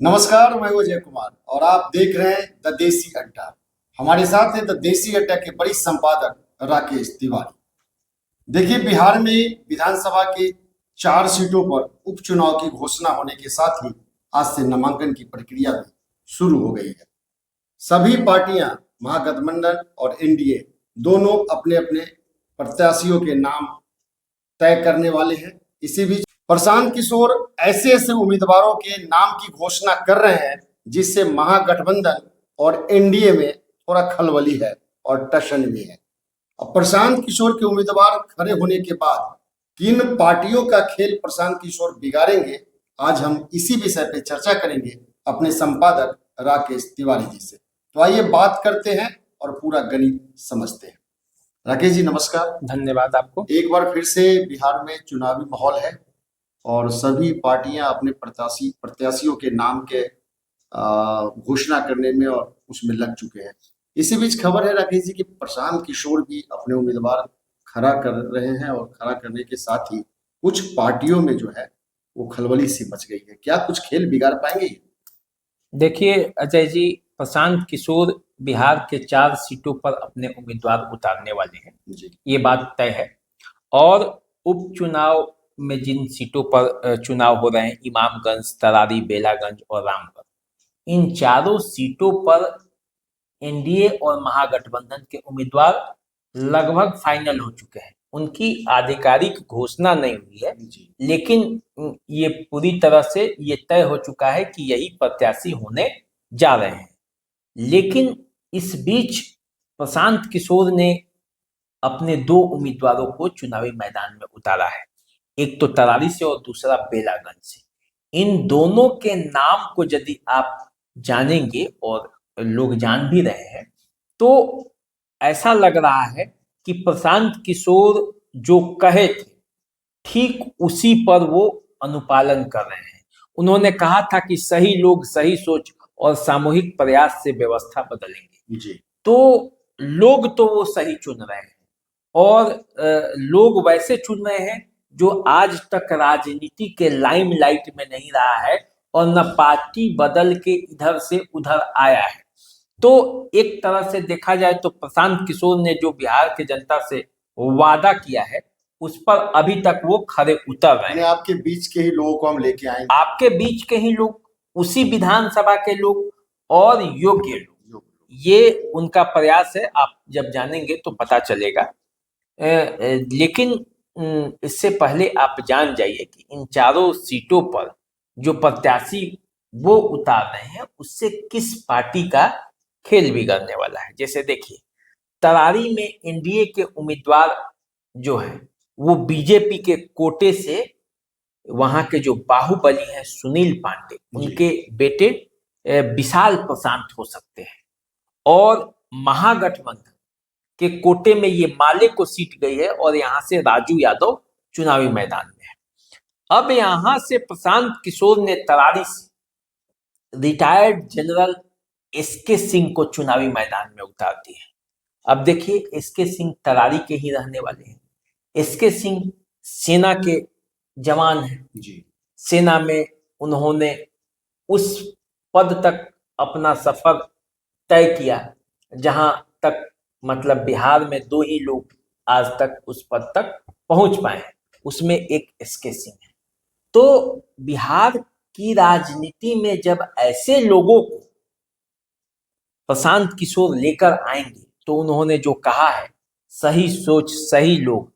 नमस्कार, मैं हूं अजय कुमार और आप देख रहे हैं द देसी अड्डा। हमारे साथ है द देसी अड्डा के बड़ी संपादक राकेश तिवारी। देखिए, बिहार में विधानसभा के 4 सीटों पर उपचुनाव की घोषणा होने के साथ ही आज से नामांकन की प्रक्रिया भी शुरू हो गई है। सभी पार्टियां, महागठबंधन और एनडीए दोनों अपने अपने प्रत्याशियों के नाम तय करने वाले हैं। इसी बीच प्रशांत किशोर ऐसे ऐसे उम्मीदवारों के नाम की घोषणा कर रहे हैं जिससे महागठबंधन और एनडीए में थोड़ा खलबली है और टशन भी है। अब प्रशांत किशोर के उम्मीदवार खड़े होने के बाद किन पार्टियों का खेल प्रशांत किशोर बिगाड़ेंगे, आज हम इसी विषय पे चर्चा करेंगे अपने संपादक राकेश तिवारी जी से। तो आइए बात करते हैं और पूरा गणित समझते हैं। राकेश जी नमस्कार। धन्यवाद आपको। एक बार फिर से बिहार में चुनावी माहौल है और सभी पार्टियां अपने प्रत्याशियों के नाम के घोषणा करने में और उसमें लग चुके हैं। इसी बीच खबर है राकेश जी कि प्रशांत किशोर भी अपने उम्मीदवार खड़ा कर रहे हैं और खड़ा करने के साथ ही कुछ पार्टियों में जो है वो खलबली सी मच गई है। क्या कुछ खेल बिगाड़ पाएंगे? देखिए अजय जी, प्रशांत किशोर बिहार के 4 सीटों पर अपने उम्मीदवार उतारने वाले हैं, जी ये बात तय है। और उपचुनाव में जिन सीटों पर चुनाव हो रहे हैं, इमामगंज, तरारी, बेलागंज और रामगढ़, इन चारों सीटों पर एनडीए और महागठबंधन के उम्मीदवार लगभग फाइनल हो चुके हैं। उनकी आधिकारिक घोषणा नहीं हुई है, जी लेकिन ये पूरी तरह से ये तय हो चुका है कि यही प्रत्याशी होने जा रहे हैं। लेकिन इस बीच प्रशांत किशोर ने अपने 2 उम्मीदवारों को चुनावी मैदान में उतारा है, एक तो तरारी से और दूसरा बेलागंज से। इन दोनों के नाम को यदि आप जानेंगे, और लोग जान भी रहे हैं, तो ऐसा लग रहा है कि प्रशांत किशोर जो कहे थे ठीक उसी पर वो अनुपालन कर रहे हैं। उन्होंने कहा था कि सही लोग, सही सोच और सामूहिक प्रयास से व्यवस्था बदलेंगे। जी तो लोग तो वो सही चुन रहे हैं, और लोग वैसे चुन रहे हैं जो आज तक राजनीति के लाइमलाइट में नहीं रहा है और न पार्टी बदल के इधर से उधर आया है। तो एक तरह से देखा जाए तो प्रशांत किशोर ने जो बिहार की जनता से वादा किया है, उस पर अभी तक वो खरे उतर रहे यानी हैं। आपके बीच के ही लोगों को हम लेके आएंगे। आपके बीच के ही लोग, उसी विधानसभा के लोग और योग्य लोग, ये उनका प्रयास है। आप जब जानेंगे तो पता चलेगा। लेकिन इससे पहले आप जान जाइए कि इन चारों सीटों पर जो प्रत्याशी वो उतार रहे हैं, उससे किस पार्टी का खेल बिगड़ने वाला है। जैसे देखिए, तरारी में एनडीए के उम्मीदवार जो है वो बीजेपी के कोटे से, वहां के जो बाहुबली हैं सुनील पांडे, उनके बेटे विशाल प्रशांत हो सकते हैं। और महागठबंधन के कोटे में ये माले को सीट गई है और यहां से राजू यादव चुनावी मैदान में है। अब यहां से प्रशांत किशोर ने तरारी से रिटायर्ड जनरल एसके सिंह को चुनावी मैदान में उतार दिया है। अब देखिए, एसके सिंह तरारी के ही रहने वाले हैं। एसके सिंह सेना के जवान हैं। जी सेना में उन्होंने उस पद तक अपना सफर तय किया जहां तक, मतलब बिहार में 2 ही लोग आज तक उस पद तक पहुंच पाए हैं, उसमें एक एसके सिंह है। तो बिहार की राजनीति में जब ऐसे लोगों को प्रशांत किशोर लेकर आएंगे, तो उन्होंने जो कहा है, सही सोच, सही लोग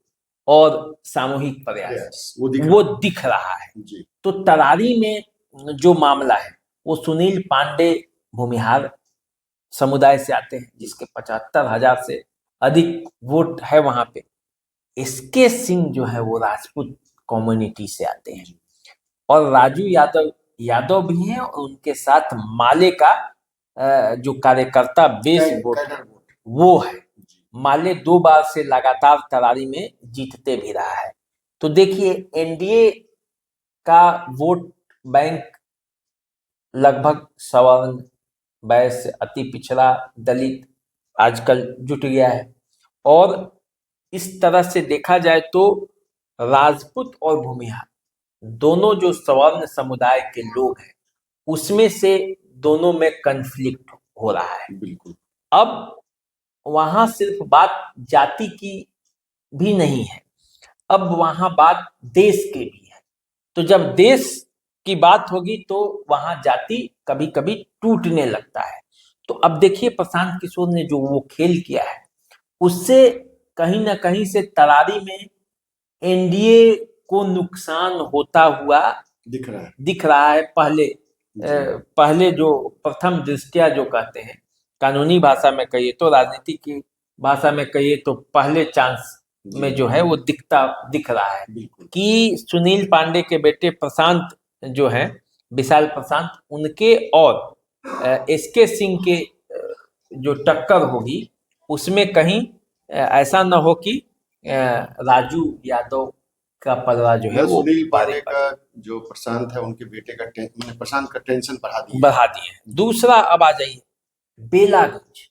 और सामूहिक प्रयास, वो दिख रहा है। जी तो तरारी में जो मामला है, वो सुनील पांडे भूमिहार समुदाय से आते हैं, जिसके 75,000 से अधिक वोट है वहां पे। एसके सिंह जो है वो राजपूत कम्युनिटी से आते हैं, और राजू यादव यादव भी हैं, और उनके साथ माले का जो कार्यकर्ता बेस वोट है वो है। माले 2 बार से लगातार तरारी में जीतते भी रहा है। तो देखिए, एनडीए का वोट बैंक लगभग सवर्ण, वैश्य, अति पिछड़ा, दलित आजकल जुट गया है। और इस तरह से देखा जाए तो राजपूत और भूमिहार दोनों जो सवर्ण समुदाय के लोग हैं, उसमें से दोनों में कन्फ्लिक्ट हो रहा है। बिल्कुल। अब वहां सिर्फ बात जाति की भी नहीं है, अब वहां बात देश के भी है। तो जब देश की बात होगी तो वहां जाति कभी कभी टूटने लगता है। तो अब देखिए प्रशांत किशोर ने जो वो खेल किया है, उससे कहीं ना कहीं से तरारी में एनडीए को नुकसान होता हुआ दिख रहा है। पहले जो प्रथम दृष्टया जो कहते हैं, कानूनी भाषा में कहिए तो, राजनीति की भाषा में कहिए तो, पहले चांस में जो है वो दिख रहा है कि सुनील पांडे के बेटे प्रशांत जो है, विशाल प्रशांत, उनके और एसके सिंह के जो टक्कर होगी उसमें कहीं ऐसा न हो कि राजू यादव का पलड़ा जो है वो सुनील पांडे का जो प्रशांत है उनके बेटे का प्रशांत का टेंशन बढ़ा दिए। दूसरा अब आ जाइए बेलागंज।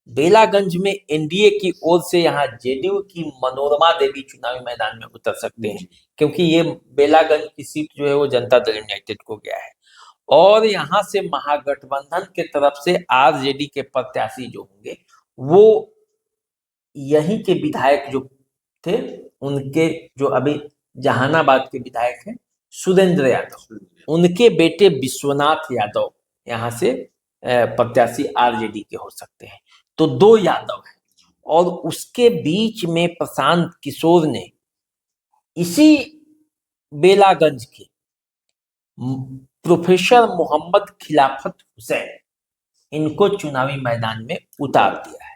बेलागंज में एनडीए की ओर से यहाँ जेडीयू की मनोरमा देवी चुनावी मैदान में उतर सकते हैं, क्योंकि ये बेलागंज की सीट जो है वो जनता दल यूनाइटेड को गया है। और यहाँ से महागठबंधन के तरफ से आरजेडी के प्रत्याशी जो होंगे वो यहीं के विधायक जो थे, उनके जो अभी जहानाबाद के विधायक हैं सुरेंद्र यादव, उनके बेटे विश्वनाथ यादव यहाँ से प्रत्याशी आरजेडी के हो सकते हैं। तो दो यादव हैं, और उसके बीच में प्रशांत किशोर ने इसी बेलागंज के प्रोफेसर मोहम्मद खिलाफत हुसैन, इनको चुनावी मैदान में उतार दिया है।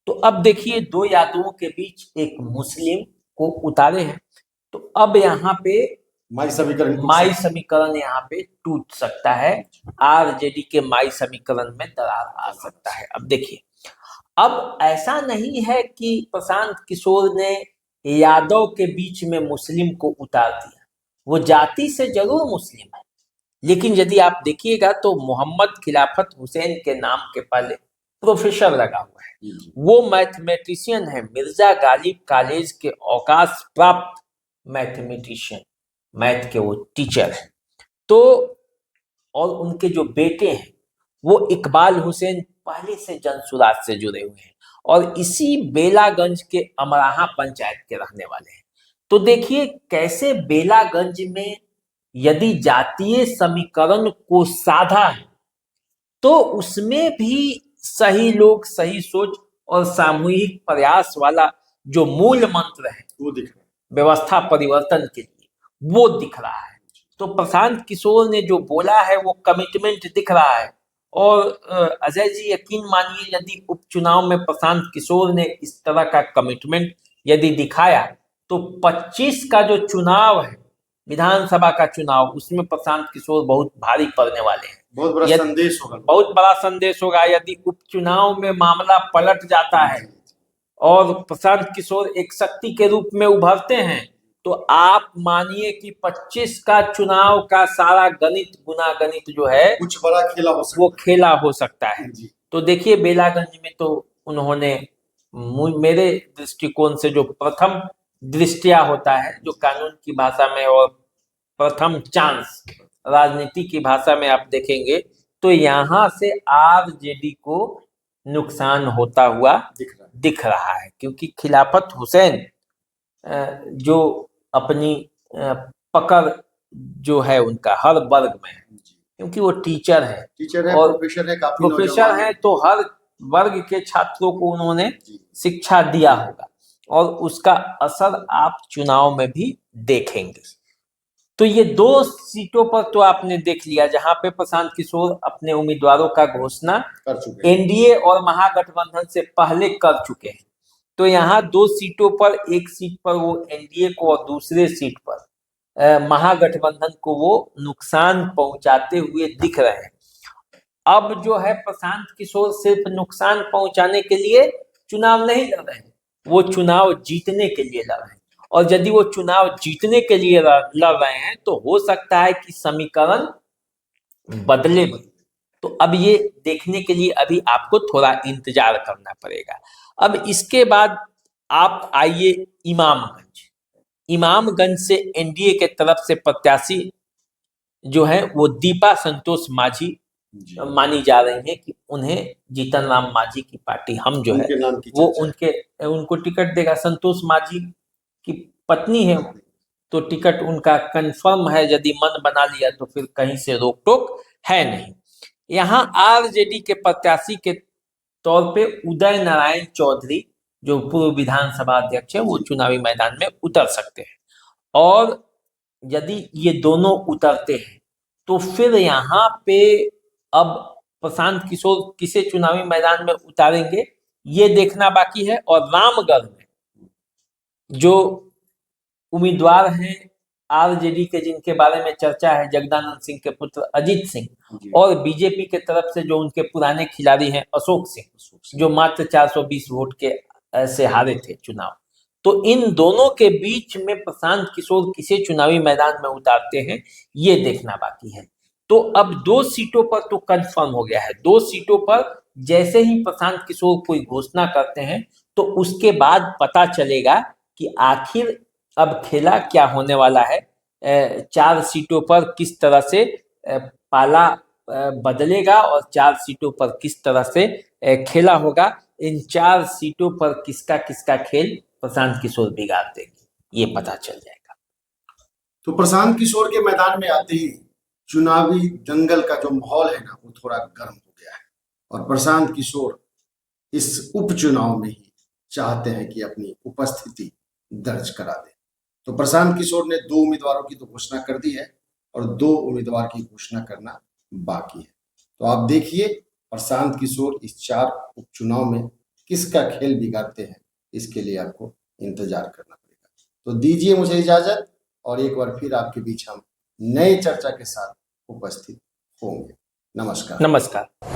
तो अब देखिए दो यादवों के बीच एक मुस्लिम को उतारे हैं, तो अब यहाँ पे माई समीकरण यहाँ पे टूट सकता है, आरजेडी के माई समीकरण में दरार आ सकता है। अब देखिए, अब ऐसा नहीं है कि प्रशांत किशोर ने यादव के बीच में मुस्लिम को उतार दिया, वो जाति से जरूर मुस्लिम है, लेकिन यदि आप देखिएगा तो मोहम्मद खिलाफत हुसैन के नाम के पहले प्रोफेसर लगा हुआ है। वो मैथमेटिशियन है, मिर्जा गालिब कॉलेज के अवकाश प्राप्त मैथमेटिशियन, मैथ के वो टीचर हैं। तो और उनके जो बेटे हैं वो इकबाल हुसैन पहले से जनसुराज से जुड़े हुए हैं और इसी बेलागंज के अमराहा पंचायत के रहने वाले हैं। तो देखिए कैसे बेलागंज में यदि जातीय समीकरण को साधा है तो उसमें भी सही लोग, सही सोच और सामूहिक प्रयास वाला जो मूल मंत्र है वो दिख रहा है, व्यवस्था परिवर्तन के लिए वो दिख रहा है। तो प्रशांत किशोर ने जो बोला है वो कमिटमेंट दिख रहा है। और अजय जी यकीन मानिए, यदि उपचुनाव में प्रशांत किशोर ने इस तरह का कमिटमेंट यदि दिखाया तो 25 का जो चुनाव है, विधानसभा का चुनाव, उसमें प्रशांत किशोर बहुत भारी पड़ने वाले हैं। बहुत बड़ा संदेश होगा, बहुत बड़ा संदेश होगा। यदि उपचुनाव में मामला पलट जाता है और प्रशांत किशोर एक शक्ति के रूप में उभरते हैं तो आप मानिए कि 25 का चुनाव का सारा गणित गुना गणित जो है कुछ बड़ा खेला हो सकता, वो खेला हो सकता है। तो देखिए बेलागंज में तो उन्होंने मेरे दृष्टिकोण से जो प्रथम दृष्टिया होता है, जो कानून की भाषा में, और प्रथम चांस राजनीति की भाषा में आप देखेंगे तो यहाँ से आरजेडी को नुकसान होता हुआ दिख रहा है, क्योंकि खिलाफत हुसैन जो अपनी पकड़ जो है उनका हर वर्ग में, क्योंकि वो टीचर है और प्रोफेसर है, तो हर वर्ग के छात्रों को उन्होंने शिक्षा दिया होगा और उसका असर आप चुनाव में भी देखेंगे। तो ये दो सीटों पर तो आपने देख लिया जहां पे प्रशांत किशोर अपने उम्मीदवारों का घोषणा कर चुके हैं, एनडीए और महागठबंधन से पहले कर चुके हैं। तो यहाँ दो सीटों पर, एक सीट पर वो एनडीए को और दूसरे सीट पर महागठबंधन को वो नुकसान पहुंचाते हुए दिख रहे हैं। अब जो है प्रशांत किशोर सिर्फ नुकसान पहुंचाने के लिए चुनाव नहीं लड़ रहे हैं, वो चुनाव जीतने के लिए लड़ रहे हैं। और यदि वो चुनाव जीतने के लिए लड़ रहे हैं तो हो सकता है कि समीकरण बदले। तो अब ये देखने के लिए अभी आपको थोड़ा इंतजार करना पड़ेगा। अब इसके बाद आप आइए इमामगंज। इमामगंज से एनडीए के तरफ से प्रत्याशी जो है वो दीपा संतोष मांझी जी, मानी जा रही है कि उन्हें जीतन राम मांझी की पार्टी हम जो है उनके नाम की वो चर्चा है। उनको टिकट देगा। संतोष मांझी की पत्नी है, तो टिकट उनका कंफर्म है। यदि मन बना लिया तो फिर कहीं से रोक टोक है नहीं। यहाँ आरजेडी के प्रत्याशी के तौर पे उदय नारायण चौधरी जो पूर्व विधानसभा अध्यक्ष है वो चुनावी मैदान में उतर सकते हैं। और यदि ये दोनों उतरते हैं तो फिर यहाँ पे अब प्रशांत किशोर किसे चुनावी मैदान में उतारेंगे ये देखना बाकी है। और रामगढ़ में जो उम्मीदवार हैं आरजेडी के, जिनके बारे में चर्चा है, जगदानंद सिंह के पुत्र अजीत सिंह, जी, और बीजेपी के तरफ से जो उनके पुराने खिलाड़ी हैं अशोक सिंह, जो मात्र 420 वोट के से हारे थे चुनाव। तो इन दोनों के बीच में प्रशांत किशोर किसे चुनावी मैदान में उतारते हैं ये देखना बाकी है। तो अब 2 सीटों पर तो कंफर्म हो गया है। 2 सीटों पर जैसे ही प्रशांत किशोर कोई घोषणा करते हैं तो उसके बाद पता चलेगा कि आखिर अब खेला क्या होने वाला है। 4 सीटों पर किस तरह से पाला बदलेगा और 4 सीटों पर किस तरह से खेला होगा। इन 4 सीटों पर किसका किसका खेल प्रशांत किशोर बिगाड़ देंगे ये पता चल जाएगा। तो प्रशांत किशोर के मैदान में आते ही चुनावी दंगल का जो माहौल है ना वो थोड़ा गर्म हो गया है और प्रशांत किशोर इस उपचुनाव में ही चाहते हैं कि अपनी उपस्थिति दर्ज करा दें। तो प्रशांत किशोर ने 2 उम्मीदवारों की तो घोषणा कर दी है और 2 उम्मीदवार की घोषणा करना बाकी है। तो आप देखिए प्रशांत किशोर इस 4 उपचुनाव में किसका खेल बिगाड़ते हैं, इसके लिए आपको इंतजार करना पड़ेगा। तो दीजिए मुझे इजाजत और एक बार फिर आपके बीच हम नई चर्चा के साथ उपस्थित होंगे। नमस्कार। नमस्कार।